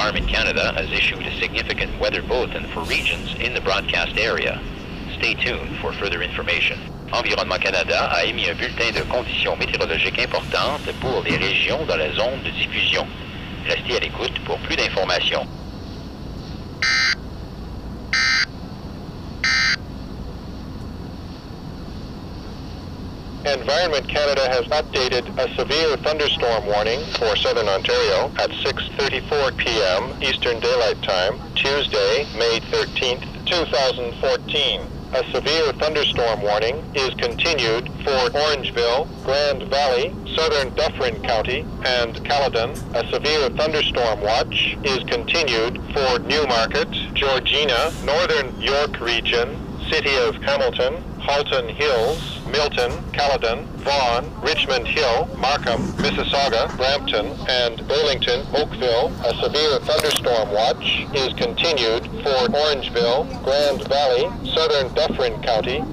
Environment Canada has issued a significant weather bulletin for regions in the broadcast area. Stay tuned for further information. Environnement Canada a émis un bulletin de conditions météorologiques importantes pour les régions dans la zone de diffusion. Restez à l'écoute pour plus d'informations. Environment Canada has updated a severe thunderstorm warning for southern Ontario at 6:34 p.m. Eastern Daylight Time, Tuesday, May 13th, 2014. A severe thunderstorm warning is continued for Orangeville, Grand Valley, southern Dufferin County, and Caledon. A severe thunderstorm watch is continued for Newmarket, Georgina, northern York Region, City of Hamilton, Halton Hills, Milton, Caledon, Vaughan, Richmond Hill, Markham, Mississauga, Brampton, and Burlington, Oakville. A severe thunderstorm watch is continued for Orangeville, Grand Valley, southern Dufferin County.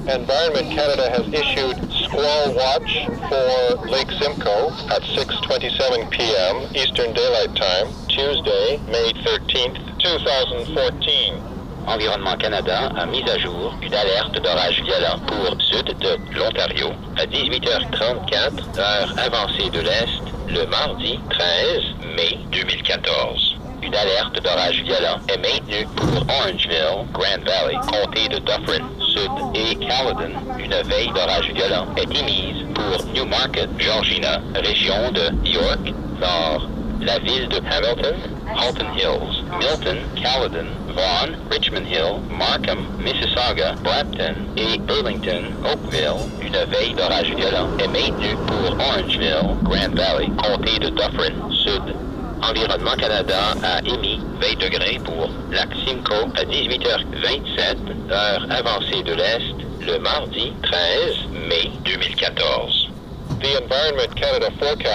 Environment Canada has issued squall watch for Lake Simcoe at 6:27 p.m. Eastern Daylight Time, Tuesday, May 13th, 2014. Environnement Canada a mis à jour une alerte d'orage violent pour sud de l'Ontario à 18h34, heure avancée de l'Est, le mardi 13 mai 2014. Une alerte d'orage violent est maintenue pour Orangeville, Grand Valley, comté de Dufferin, Sud et Caledon. Une veille d'orage violent est émise pour Newmarket, Georgina, région de York, Nord, la ville de Hamilton, Halton Hills, Milton, Caledon, Vaughan, Richmond Hill, Markham, Mississauga, Brampton et Burlington, Oakville. Une veille d'orage violent est maintenue pour Orangeville, Grand Valley, comté de Dufferin, Sud. Environnement Canada a émis 20 degrés pour Lac Simcoe à 18h27, heure avancée de l'Est, le mardi 13 mai 2014. The Environment Canada forecast